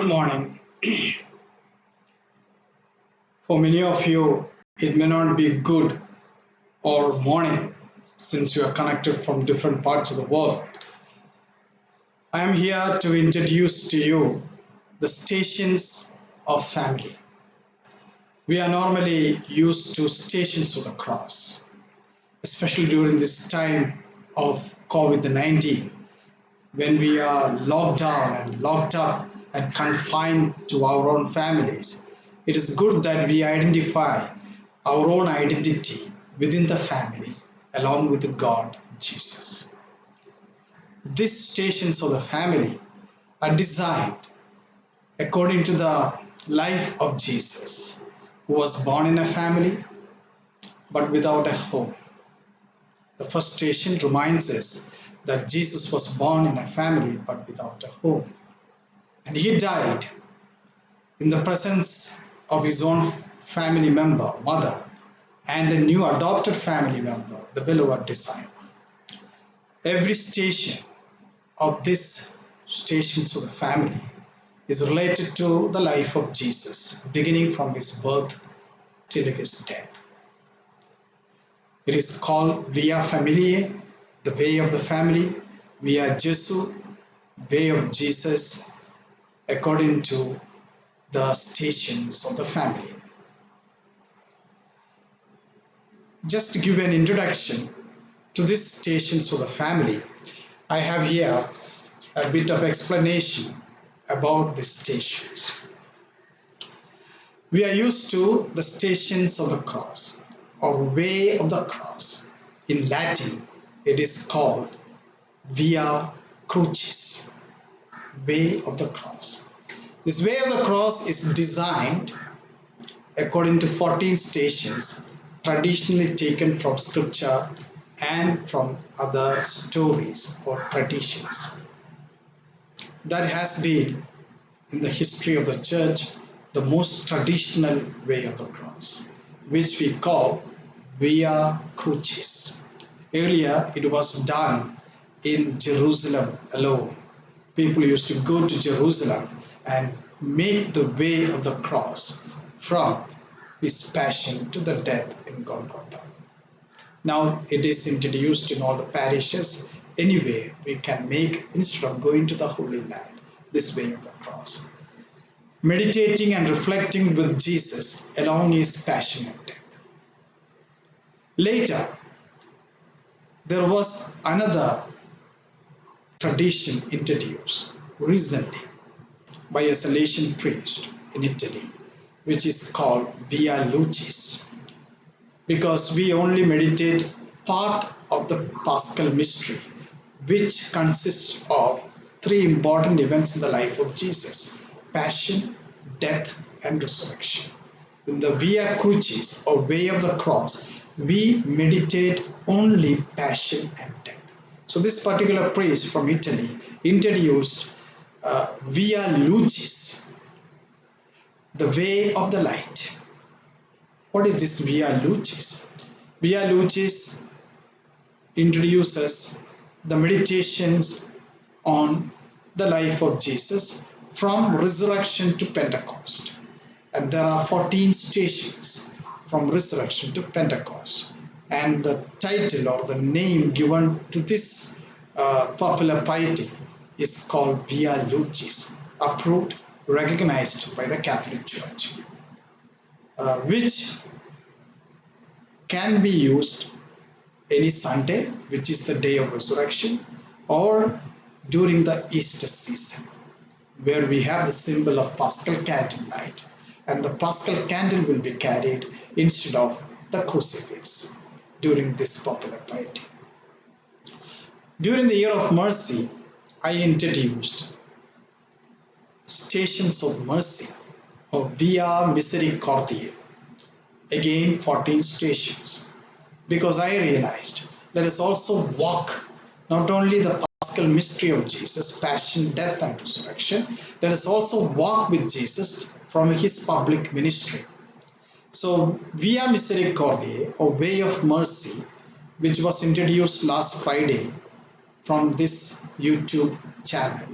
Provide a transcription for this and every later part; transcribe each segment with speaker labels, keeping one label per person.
Speaker 1: Good morning. For many of you, it may not be good or morning since you are connected from different parts of the world. I am here to introduce to you the stations of family. We are normally used to stations of the cross, especially during this time of COVID-19 when we are locked down and locked up and confined to our own families. It is good that we identify our own identity within the family along with the God Jesus. These stations of the family are designed according to the life of Jesus, who was born in a family but without a home. The first station reminds us that Jesus was born in a family but without a home. And he died in the presence of his own family member, mother, and a new adopted family member, the beloved disciple. Every station of these stations of the family is related to the life of Jesus, beginning from his birth till his death. It is called Via Familiae, the way of the family, Via Jesu, way of Jesus, according to the stations of the family. Just to give an introduction to these stations of the family, I have here a bit of explanation about the stations. We are used to the stations of the cross or way of the cross. In Latin, it is called Via Crucis, way of the cross. This way of the cross is designed according to 14 stations traditionally taken from scripture and from other stories or traditions. That has been in the history of the church the most traditional way of the cross, which we call Via Crucis. Earlier it was done in Jerusalem alone. People used to go to Jerusalem and make the way of the cross from his passion to the death in Kolkata. Now it is introduced in all the parishes. Anyway, we can make, instead of going to the Holy Land, this way of the cross. Meditating and reflecting with Jesus along his passion and death. Later, there was another tradition introduced recently by a Salesian priest in Italy, which is called Via Lucis, because we only meditate part of the Paschal mystery, which consists of three important events in the life of Jesus: passion, death, and resurrection. In the Via Crucis, or way of the cross, we meditate only passion and death. So this particular priest from Italy introduced Via Lucis, the way of the light. What is this Via Lucis? Via Lucis introduces the meditations on the life of Jesus from resurrection to Pentecost. And there are 14 stations from resurrection to Pentecost. And the title or the name given to this popular piety is called Via Lucis, approved, recognized by the Catholic Church, which can be used any Sunday, which is the day of resurrection, or during the Easter season, where we have the symbol of Paschal candle light, and the Paschal candle will be carried instead of the crucifix during this popular piety. During the year of mercy, I introduced stations of mercy, or Via Misericordiae, again 14 stations, because I realized let us also walk not only the Paschal mystery of Jesus, passion, death, and resurrection, let us also walk with Jesus from his public ministry. So Via Misericordiae, or way of mercy, which was introduced last Friday from this YouTube channel,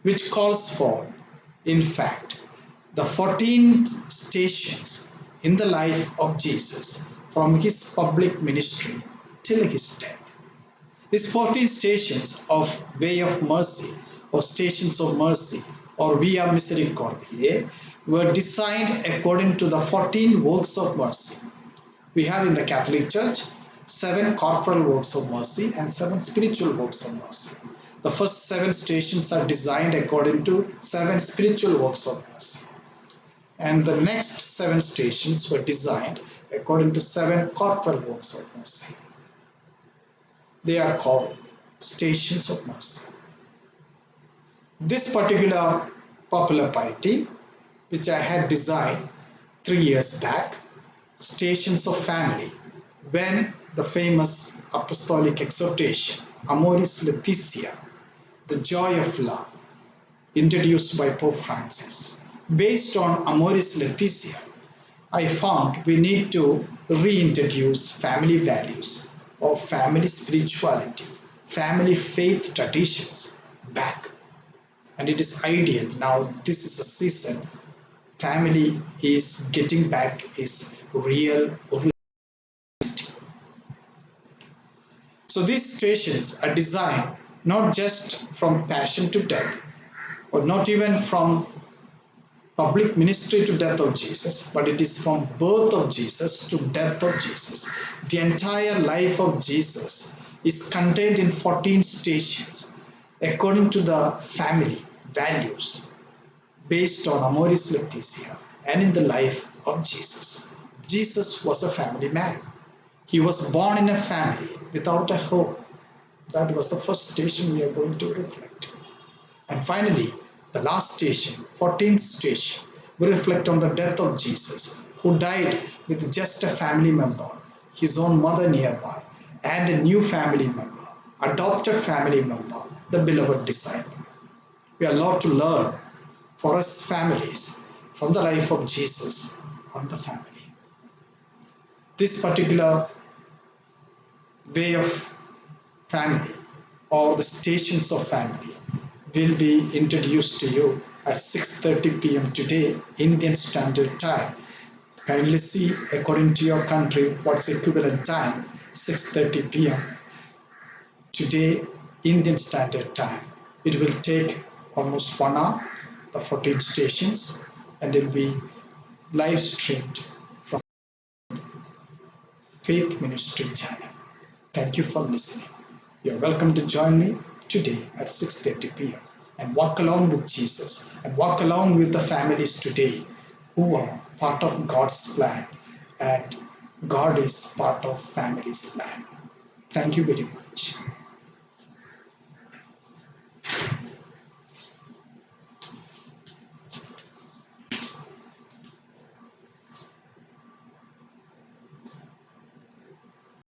Speaker 1: which calls for In fact, the 14 stations in the life of Jesus from his public ministry till his death. These 14 stations of way of mercy or stations of mercy or via misericordiae were designed according to the 14 works of mercy. We have in the Catholic Church 7 corporal works of mercy and 7 spiritual works of mercy. The first 7 stations are designed according to 7 spiritual works of mercy. And the next 7 stations were designed according to 7 corporal works of mercy. They are called stations of mercy. This particular popular piety, which I had designed 3 years back, stations of family, when the famous apostolic exhortation, Amoris Laetitia, the joy of love, introduced by Pope Francis. Based on Amoris Laetitia, I found we need to reintroduce family values or family spirituality, family faith traditions back. And it is ideal now. This is a season. Family is getting back its real origin. So these stations are designed not just from passion to death, or not even from public ministry to death of Jesus, but it is from birth of Jesus to death of Jesus. The entire life of Jesus is contained in 14 stations according to the family values based on Amoris Laetitia and in the life of Jesus. Jesus was a family man. He was born in a family without a home. That was the first station we are going to reflect. And finally, the last station, 14th station, we reflect on the death of Jesus, who died with just a family member, his own mother nearby, and a new family member, adopted family member, the beloved disciple. We are allowed to learn for us families from the life of Jesus on the family. This particular way of family or the stations of family will be introduced to you at 6:30 p.m. today, Indian Standard Time. Kindly see according to your country what's equivalent time, 6:30 p.m. today, Indian Standard Time. It will take almost 1 hour, the 14 stations, and it will be live streamed from Faith Ministry channel. Thank you for listening. You're welcome to join me today at 6:30 p.m. and walk along with Jesus and walk along with the families today who are part of God's plan, and God is part of family's plan. Thank you very much.